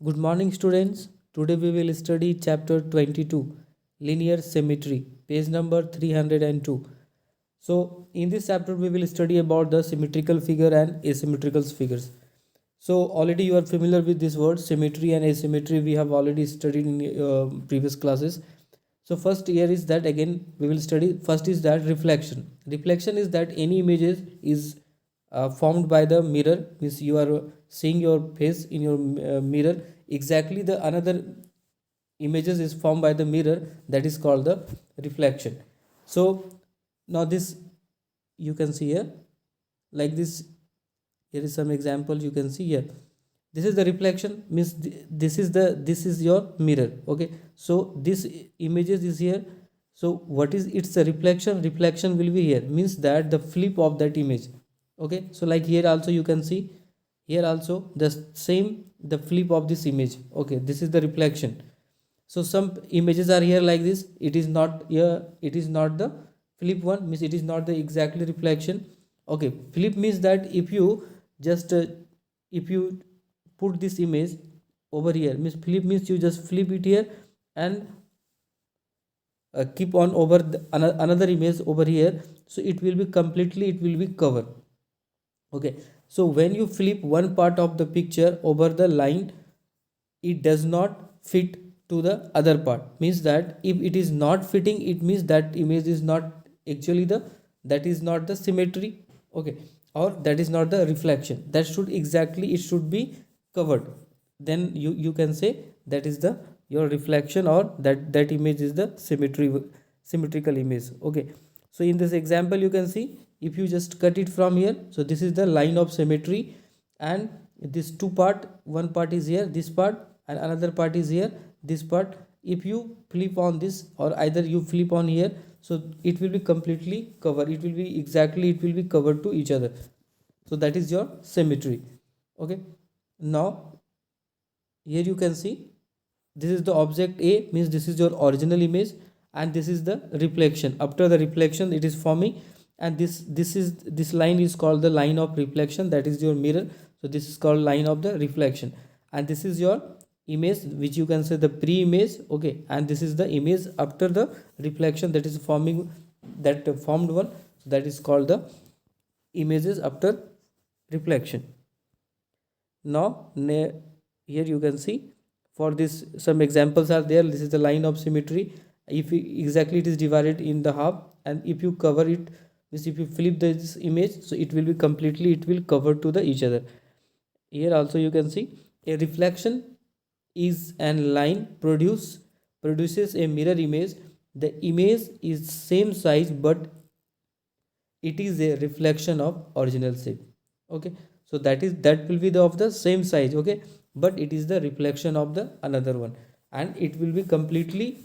Good morning, students. Today we will study chapter 22, Linear Symmetry, page number 302. So, in this chapter, we will study about the symmetrical figure and asymmetrical figures. So, already you are familiar with this word symmetry and asymmetry. We have already studied in previous classes. So, first here is that again we will study. First is that reflection. Reflection is that any images is formed by the mirror, means you are seeing your face in your mirror, exactly the another images is formed by the mirror, that is called the reflection. So now this you can see here, like this. Here is some example you can see here. This is the reflection, means this is your mirror. Okay, so this images is here. So what is it's a reflection? Reflection will be here, means that the flip of that image. Okay, so like here also you can see, here also the same, the flip of this image. Okay, this is the reflection. So some images are here like this, it is not here, it is not the flip one, means it is not the exactly reflection. Okay, flip means that if you just if you put this image over here, means flip means you just flip it here and keep on over another image over here, so it will be completely, it will be covered. Okay, so when you flip one part of the picture over the line, it does not fit to the other part, means that if it is not fitting, it means that image is not actually the, that is not the symmetry. Okay, or that is not the reflection, that should exactly, it should be covered. Then you can say that is the your reflection, or that image is the symmetrical image. Okay, so in this example you can see, if you just cut it from here, so this is the line of symmetry, and this two part, one part is here, this part, and another part is here, this part. If you flip on this, or either you flip on here, so it will be completely covered, it will be exactly, it will be covered to each other. So that is your symmetry. Okay, now here you can see, this is the object A, means this is your original image, and this is the reflection. After the reflection it is forming, and this line is called the line of reflection, that is your mirror. So this is called line of the reflection, and this is your image, which you can say the pre-image. Okay, and this is the image after the reflection, that is forming, that formed one, that is called the images after reflection. Now here you can see, for this some examples are there. This is the line of symmetry. If exactly it is divided in the half, and if you cover it, means if you flip this image, so it will be completely, it will cover to the each other. Here also you can see, a reflection is an line produces a mirror image. The image is same size, but it is a reflection of original shape. Okay, so that will be the of the same size. Okay, but it is the reflection of the another one, and it will be completely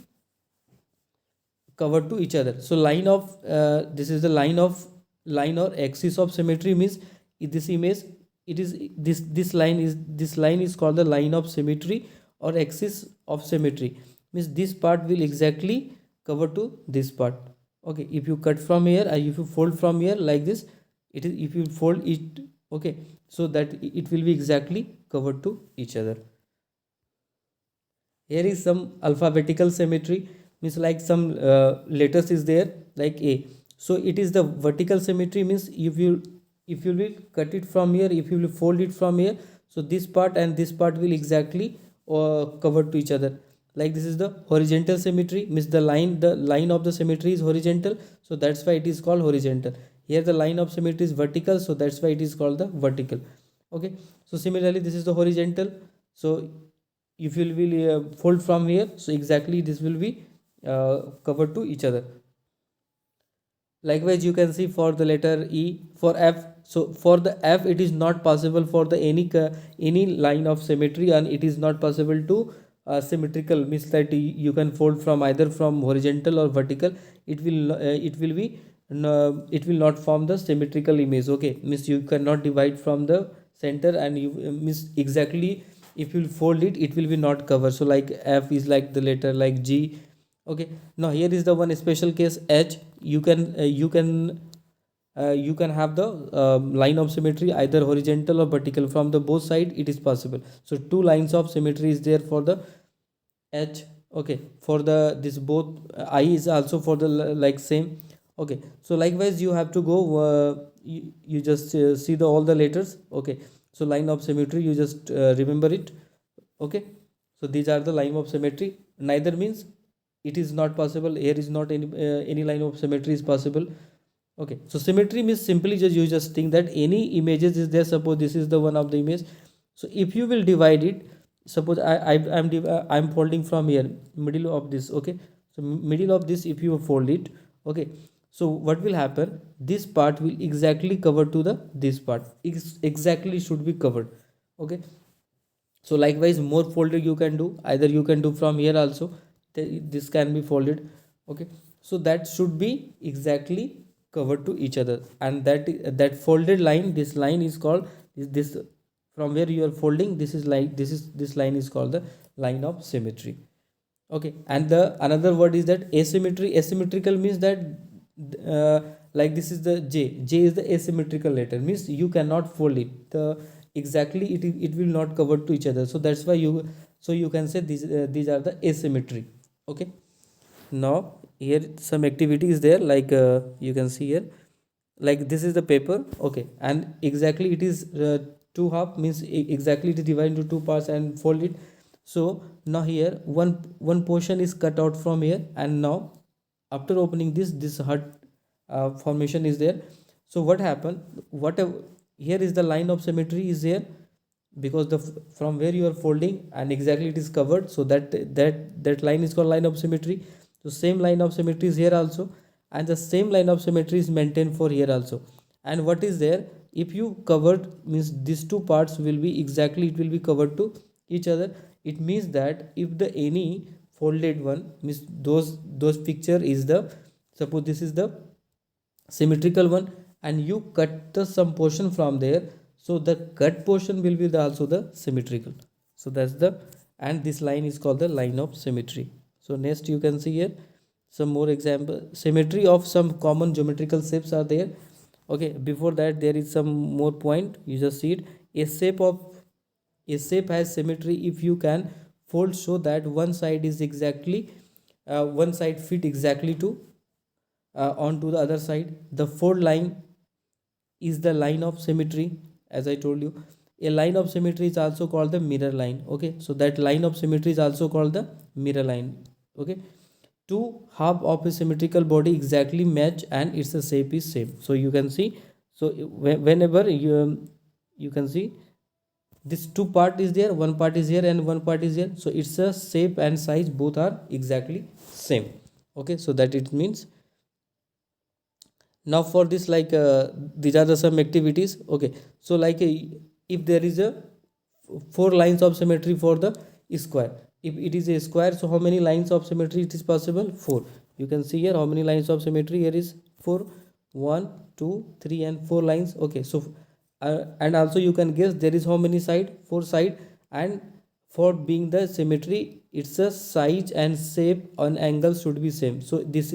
covered to each other. So line of this is the line or axis of symmetry, means this image, it is this line is called the line of symmetry, or axis of symmetry, means this part will exactly cover to this part. Okay, if you cut from here, or if you fold from here like this, it is, if you fold it, okay, so that it will be exactly covered to each other. Here is some alphabetical symmetry, means like some letters is there, like A. So it is the vertical symmetry, means if you will cut it from here, if you will fold it from here, so this part and this part will exactly cover to each other. Like this is the horizontal symmetry, means the line of the symmetry is horizontal, so that's why it is called horizontal. Here the line of symmetry is vertical, so that's why it is called the vertical. Okay, so similarly this is the horizontal. So if you will fold from here, so exactly this will be covered to each other. Likewise you can see for the letter E, for F. So for the F, it is not possible for the any line of symmetry, and it is not possible to symmetrical, means that you can fold from either from horizontal or vertical. It will be it will not form the symmetrical image. Okay, means you cannot divide from the center, and you means exactly, if you fold it, it will be not cover. So like F is like the letter like G. Okay, now here is the one special case H. You can you can have the line of symmetry either horizontal or vertical. From the both side it is possible. So two lines of symmetry is there for the H. Okay, for the this both I is also for the like same. Okay, so likewise you have to go you just see the all the letters. Okay, so line of symmetry you just remember it. Okay, so these are the line of symmetry. Neither means it is not possible, here is not any line of symmetry is possible. Okay, so symmetry means simply just you just think that any images is there. Suppose this is the one of the image. So if you will divide it, suppose I'm folding from here middle of this. Okay, so middle of this if you fold it. Okay, so what will happen, this part will exactly cover to the this part, exactly should be covered. Okay, so likewise more folded you can do, either you can do from here also, this can be folded. Okay, so that should be exactly covered to each other, and that folded line, this line is called this from where you are folding, this is like this line is called the line of symmetry. Okay, and the another word is that asymmetry. Asymmetrical means that uh, like this is the j is the asymmetrical letter, means you cannot fold it the exactly, it will not cover to each other. So that's why you, so you can say these are the asymmetry. Okay, now here some activity is there, like you can see here, like this is the paper. Okay, and exactly it is two half, means exactly it is divided into two parts and fold it. So now here one portion is cut out from here, and now after opening this heart formation is there. So what happened, whatever, here is the line of symmetry is here, because the from where you are folding and exactly it is covered, so that line is called line of symmetry. So same line of symmetry is here also, and the same line of symmetry is maintained for here also. And what is there, if you covered, means these two parts will be exactly, it will be covered to each other. It means that if the any folded one, means those picture is the, suppose this is the symmetrical one, and you cut the some portion from there, so the cut portion will be the also the symmetrical. So that's the, and this line is called the line of symmetry. So next you can see here some more example, symmetry of some common geometrical shapes are there. Okay, before that there is some more point, you just see it. A shape has symmetry if you can fold so that one side is exactly one side fit exactly to onto the other side. The fold line is the line of symmetry. As I told you, a line of symmetry is also called the mirror line. Okay, so that line of symmetry is also called the mirror line. Okay, two half of a symmetrical body exactly match and its shape is same. So you can see, so whenever you can see this two part is there, one part is here and one part is here, so its a shape and size both are exactly same. Okay, so that it means, now for this like these are the some activities. Okay, so like if there is a four lines of symmetry for the square, if it is a square, so how many lines of symmetry it is possible, four. You can see here how many lines of symmetry here is four, one, two, three, and four lines. Okay, so and also you can guess there is how many side, four side. And for being the symmetry, its a size and shape and angle should be same. So this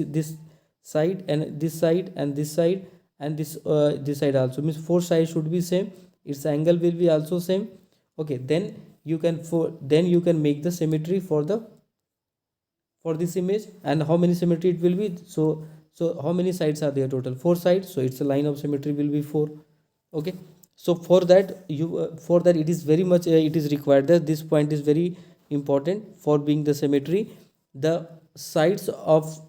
side and this side and this side and this side also, means four sides should be same, its angle will be also same. Okay, then you can then you can make the symmetry for the for this image. And how many symmetry it will be, so how many sides are there, total four sides, so its a line of symmetry will be four. Okay, so for that you for that it is very much it is required that this point is very important for being the symmetry. The sides of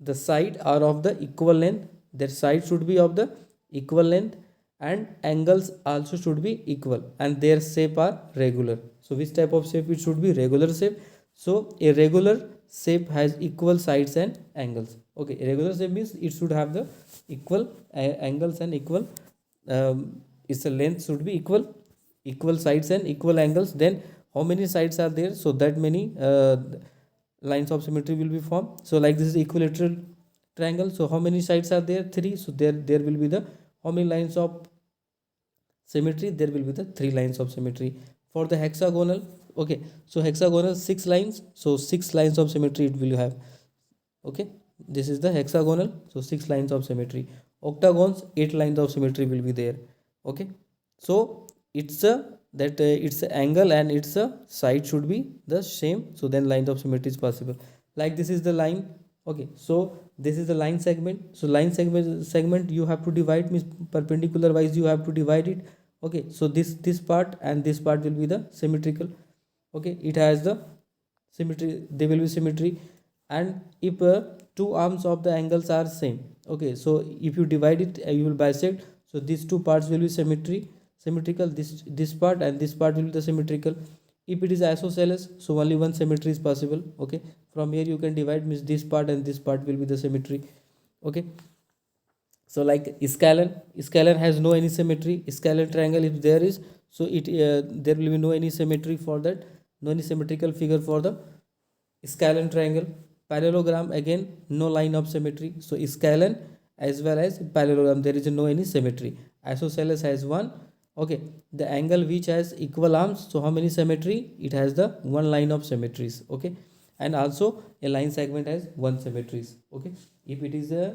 the side are of the equal length, their side should be of the equal length, and angles also should be equal, and their shape are regular. So which type of shape, it should be regular shape. So a regular shape has equal sides and angles. Okay, a regular shape means it should have the equal angles and equal its length should be equal, equal sides and equal angles. Then how many sides are there, so that many lines of symmetry will be formed. So like this is equilateral triangle, so how many sides are there, three, so there will be the how many lines of symmetry, there will be the three lines of symmetry. For the hexagonal, okay, so hexagonal six lines, so six lines of symmetry it will have. Okay, this is the hexagonal, so six lines of symmetry. octagons, 8 lines of symmetry will be there. Okay, so it's a that its angle and its side should be the same, so then line of symmetry is possible. Like this is the line. Okay, so this is the line segment. So line segment you have to divide, means perpendicular wise you have to divide it. Okay, so this part and this part will be the symmetrical. Okay, it has the symmetry, they will be symmetry. And if two arms of the angles are same, okay, so if you divide it, you will bisect, so these two parts will be symmetrical, this part and this part will be the symmetrical. If it is isosceles, so only one symmetry is possible. Okay, from here you can divide, means this part and this part will be the symmetry. Okay, so like scalar has no any symmetry. Scalar triangle, if there is, so it there will be no any symmetry for that, no any symmetrical figure for the scalene triangle. Parallelogram, again no line of symmetry, so scalene as well as parallelogram there is no any symmetry. Isosceles has one. Okay, the angle which has equal arms, so how many symmetry? It has the one line of symmetries. Okay, and also a line segment has one symmetries. Okay, if it is a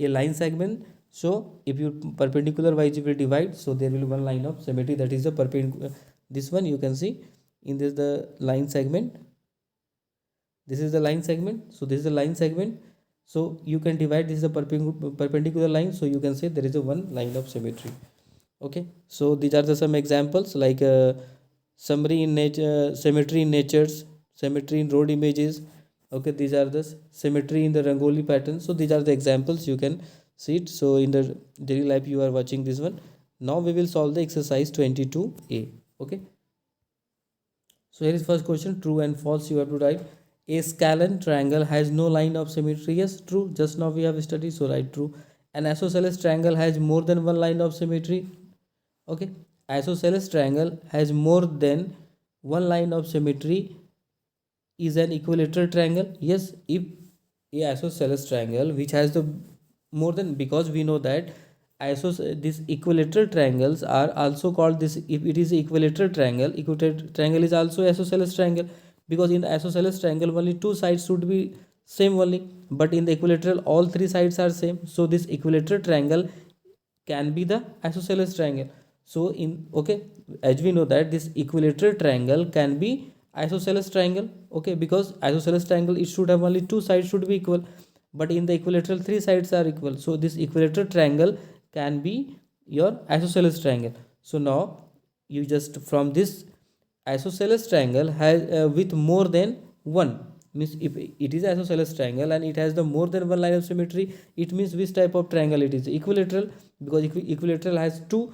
line segment, so if you perpendicular wise you will divide, so there will be one line of symmetry, that is the perpendicular. This one you can see in this the line segment, this is the line segment, so this is the line segment, so you can divide, this is a perpendicular line, so you can say there is a one line of symmetry. Okay, so these are the some examples, like summary in nature, symmetry in natures, symmetry in road images. Okay, these are the symmetry in the rangoli pattern. So these are the examples you can see it. So in the daily life you are watching this one. Now we will solve the exercise 22a. Okay, so here is first question, true and false you have to write. A scalene triangle has no line of symmetry. Yes, true, just now we have studied, so write true. An isosceles triangle has more than one line of symmetry. Okay, isosceles triangle has more than one line of symmetry is an equilateral triangle. Yes, if a isosceles triangle which has the more than, because we know that these equilateral triangles are also called this, if it is equilateral triangle, equilateral triangle is also isosceles triangle, because in the isosceles triangle only two sides should be same only, but in the equilateral all three sides are same, so this equilateral triangle can be the isosceles triangle. So in, okay, as we know that this equilateral triangle can be isosceles triangle. Okay, because isosceles triangle it should have only two sides should be equal, but in the equilateral three sides are equal, so this equilateral triangle can be your isosceles triangle. So now you just from this isosceles triangle has with more than one, means if it is isosceles triangle and it has the more than one line of symmetry, it means which type of triangle it is? Equilateral, because equilateral has two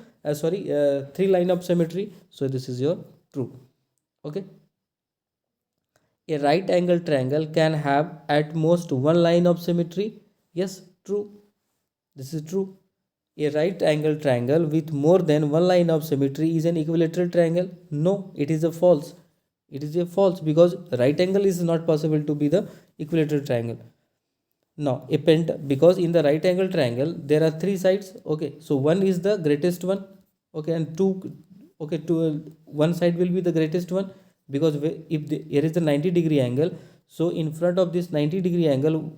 three line of symmetry, so this is your true. Okay, a right angle triangle can have at most one line of symmetry. Yes, true, this is true. A right angle triangle with more than one line of symmetry is an equilateral triangle. No, it is a false. It is a false, because right angle is not possible to be the equilateral triangle. Now a because in the right angle triangle there are three sides. Okay, so one is the greatest one. Okay, and two, okay, two, one side will be the greatest one, because if here is the 90-degree angle, so in front of this 90-degree angle,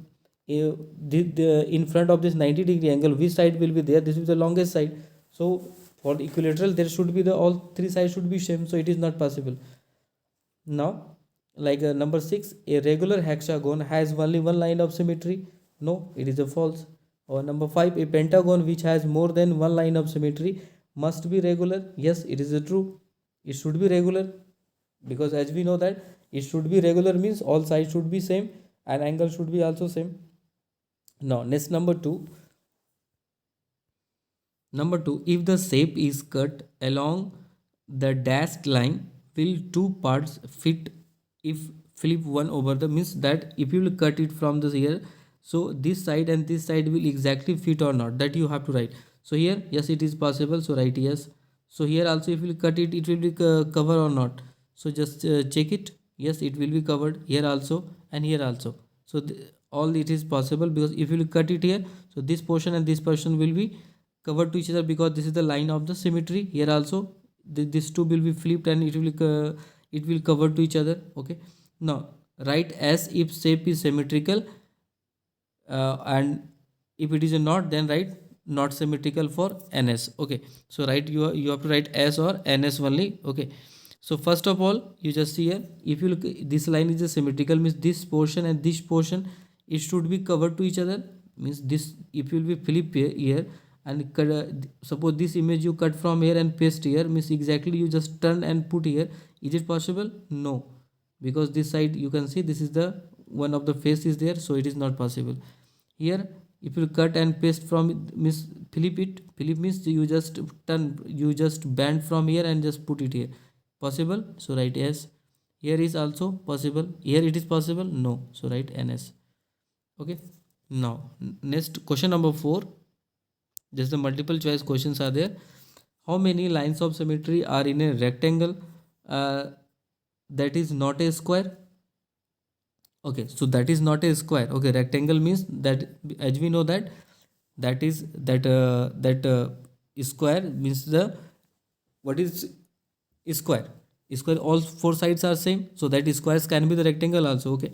in front of this 90-degree angle which side will be there? This is the longest side. So for the equilateral there should be the all three sides should be same, so it is not possible. Now like number 6, a regular hexagon has only one line of symmetry. No, it is a false. Or number 5, a pentagon which has more than one line of symmetry must be regular. Yes, it is a true, it should be regular, because as we know that it should be regular means all sides should be same and angle should be also same. Now next number 2, if the shape is cut along the dashed line, will two parts fit if flip one over the, means that if you will cut it from this here, so this side and this side will exactly fit or not, that you have to write. So here yes it is possible, so write yes. So here also if you will cut it, it will be cover or not, so just check it. Yes, it will be covered here also and here also. So all it is possible, because if you will cut it here, so this portion and this portion will be covered to each other, because this is the line of the symmetry. Here also this two will be flipped and it will cover to each other. Okay, now write as if shape is symmetrical, and if it is not, then write not symmetrical for ns. Okay, so write you have to write s or ns only. Okay, so first of all you just see here, if you look, this line is a symmetrical, means this portion and this portion, it should be covered to each other. Means this, if you will be flip here and cut, suppose this image you cut from here and paste here, means exactly you just turn and put here. Is it possible? No, because this side you can see this is the one of the face is there, so it is not possible. Here if you cut and paste from, means flip it, flip means you just turn, you just bend from here and just put it here. Possible? So write yes. Here is also possible. Here it is possible? No, so write ns. Okay, now next question number 4, just the multiple choice questions are there. How many lines of symmetry are in a rectangle that is not a square? Okay, so that is not a square. Okay, rectangle means that, as we know that, that is that square means the, what is square? Square, all four sides are same, so that squares can be the rectangle also. Okay,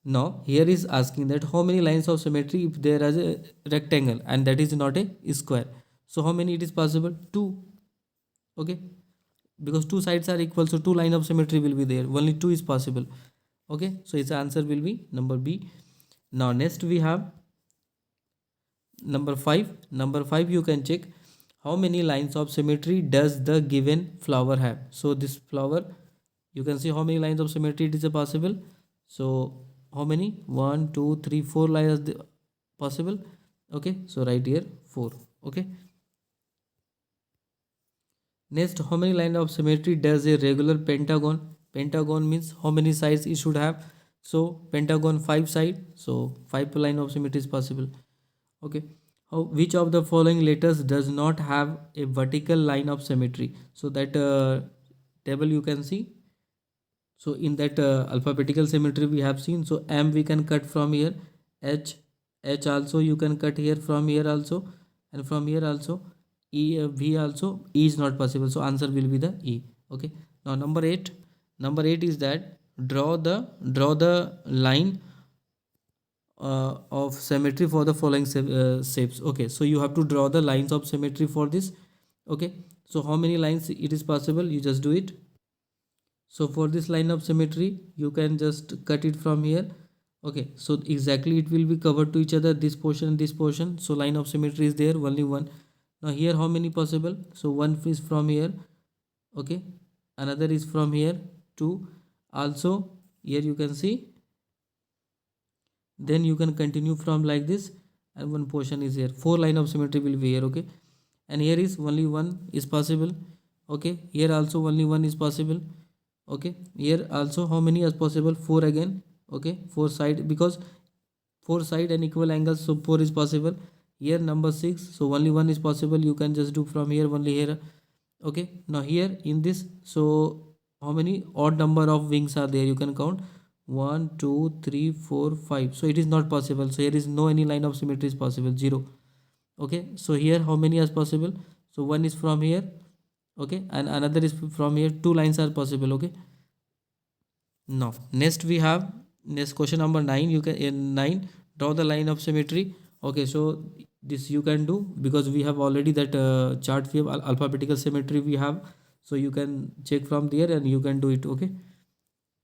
now here is asking that how many lines of symmetry if there is a rectangle and that is not a square. So how many it is possible? Two. Okay, because two sides are equal, so two line of symmetry will be there, only two is possible. Okay, so its answer will be number b. Now next we have number 5. Number 5 you can check how many lines of symmetry does the given flower have. So this flower, you can see how many lines of symmetry it is possible. So how many? 1 2 3 4 lines possible. Okay, so right here 4. Okay, next, how many lines of symmetry does a regular pentagon? Pentagon means how many sides it should have. So pentagon 5 side, so 5 line of symmetry is possible. Okay, which of the following letters does not have a vertical line of symmetry? So that table you can see. So in that alphabetical symmetry we have seen, so m we can cut from here, h also you can cut here, from here also, and from here also. V also, E is not possible, so answer will be the E. Okay, now number 8. Number 8 is that draw the line of symmetry for the following shapes. Okay, so you have to draw the lines of symmetry for this. Okay, so how many lines it is possible, you just do it. So for this line of symmetry you can just cut it from here. Okay, so exactly it will be covered to each other, this portion and this portion, so line of symmetry is there, only one. Now here how many possible? So one is from here. Okay, another is from here, two. Also here you can see, then you can continue from like this, and one portion is here, four line of symmetry will be here. Okay, and here is only one is possible. Okay, here also only one is possible. Okay, here also how many is possible? Four again. Okay, four side, because four side and equal angles, so four is possible. Here number 6, so only one is possible, you can just do from here only here. Okay, now here in this, so how many odd number of wings are there, you can count 1 2 3 4 5, so it is not possible, so here is no any line of symmetry is possible, 0. Okay, so here how many is possible? So one is from here. Okay, and another is from here, two lines are possible. Okay, now next we have, next question number 9, you can, in 9, draw the line of symmetry. Okay, so this you can do, because we have already that chart, we have alphabetical symmetry we have, so you can check from there and you can do it. Okay,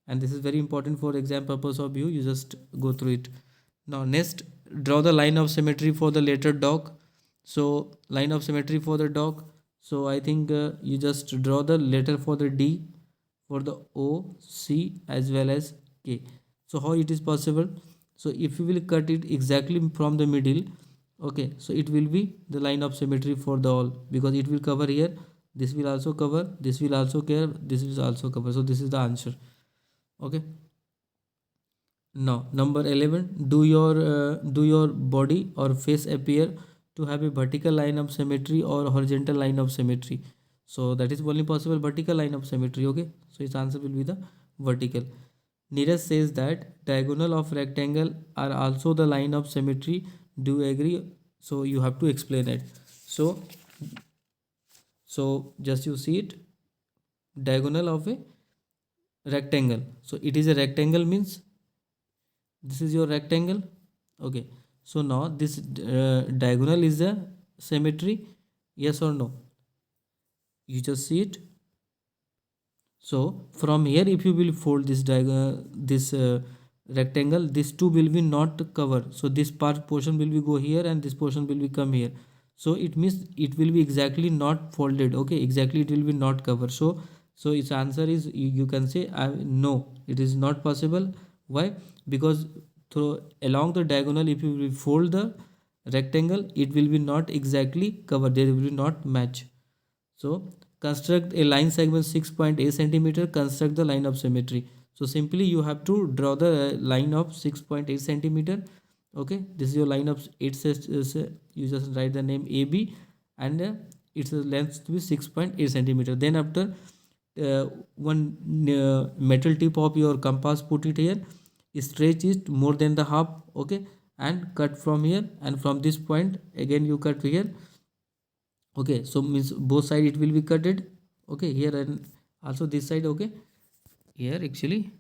and this is very important for exam purpose of you just go through it. Now next, draw the line of symmetry for the letter dog. So line of symmetry for the dog, so I think you just draw the letter for the D, for the O, C as well as K. So how it is possible? So if you will cut it exactly from the middle, okay, so it will be the line of symmetry for the all, because it will cover here, this will also cover, this will also cover, this will also cover, so this is the answer. Okay, now number 11, do your body or face appear to have a vertical line of symmetry or horizontal line of symmetry? So that is only possible vertical line of symmetry. Okay, so its answer will be the vertical. Neeraj says that diagonal of rectangle are also the line of symmetry. Do you agree? So you have to explain it. So just you see it, diagonal of a rectangle. So it is a rectangle means this is your rectangle. Okay, So now this diagonal is the symmetry, yes or no? You just see it. So from here, if you will fold this rectangle, this two will be not cover. So this part portion will be go here and this portion will be come here. So it means it will be exactly not folded. Okay, exactly it will be not cover. So its answer is, you can say no, it is not possible. Why? Because through along the diagonal, if you will fold the rectangle, it will be not exactly cover. They will not match. So construct a line segment 6.8 centimeter, construct the line of symmetry. So simply you have to draw the line of 6.8 centimeter. Okay, this is your line of 8 you just write the name AB, and its length to be 6.8 centimeter. Then after one metal tip of your compass, put it here, stretch it more than the half. Okay, and cut from here, and from this point again you cut here. Okay, so means both side it will be cutted. Okay, here and also this side. Okay, here actually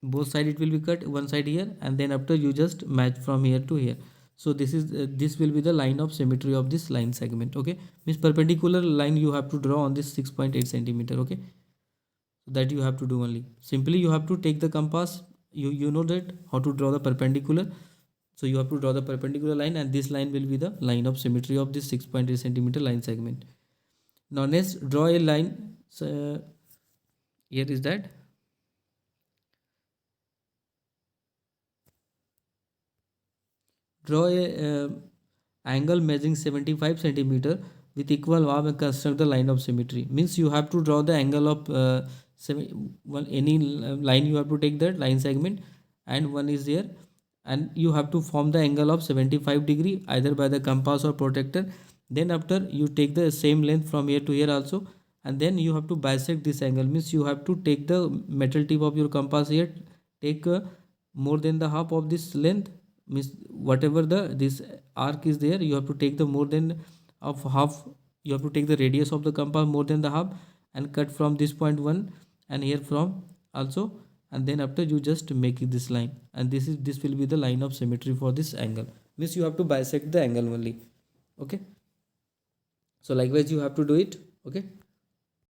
both side it will be cut, one side here, and then after you just match from here to here. So this is this will be the line of symmetry of this line segment. Okay, means perpendicular line you have to draw on this 6.8 centimeter. Okay, so that you have to do only. Simply you have to take the compass. You know that how to draw the perpendicular. So you have to draw the perpendicular line, and this line will be the line of symmetry of this 6.8 centimeter line segment. Now next, draw a line. So here is that. Draw a angle measuring 75 centimeter with equal arm and construct the line of symmetry. Means you have to draw the angle of any line. You have to take that line segment, and one is there, and you have to form the angle of 75 degree either by the compass or protractor. Then after you take the same length from here to here also, and then you have to bisect this angle. Means you have to take the metal tip of your compass here, take more than the half of this length. Means whatever the this arc is there, you have to take the more than of half. You have to take the radius of the compass more than the half, and cut from this point one, and here from also, and then after you just make this line, and this will be the line of symmetry for this angle. Means you have to bisect the angle only. Okay, so likewise you have to do it. Okay.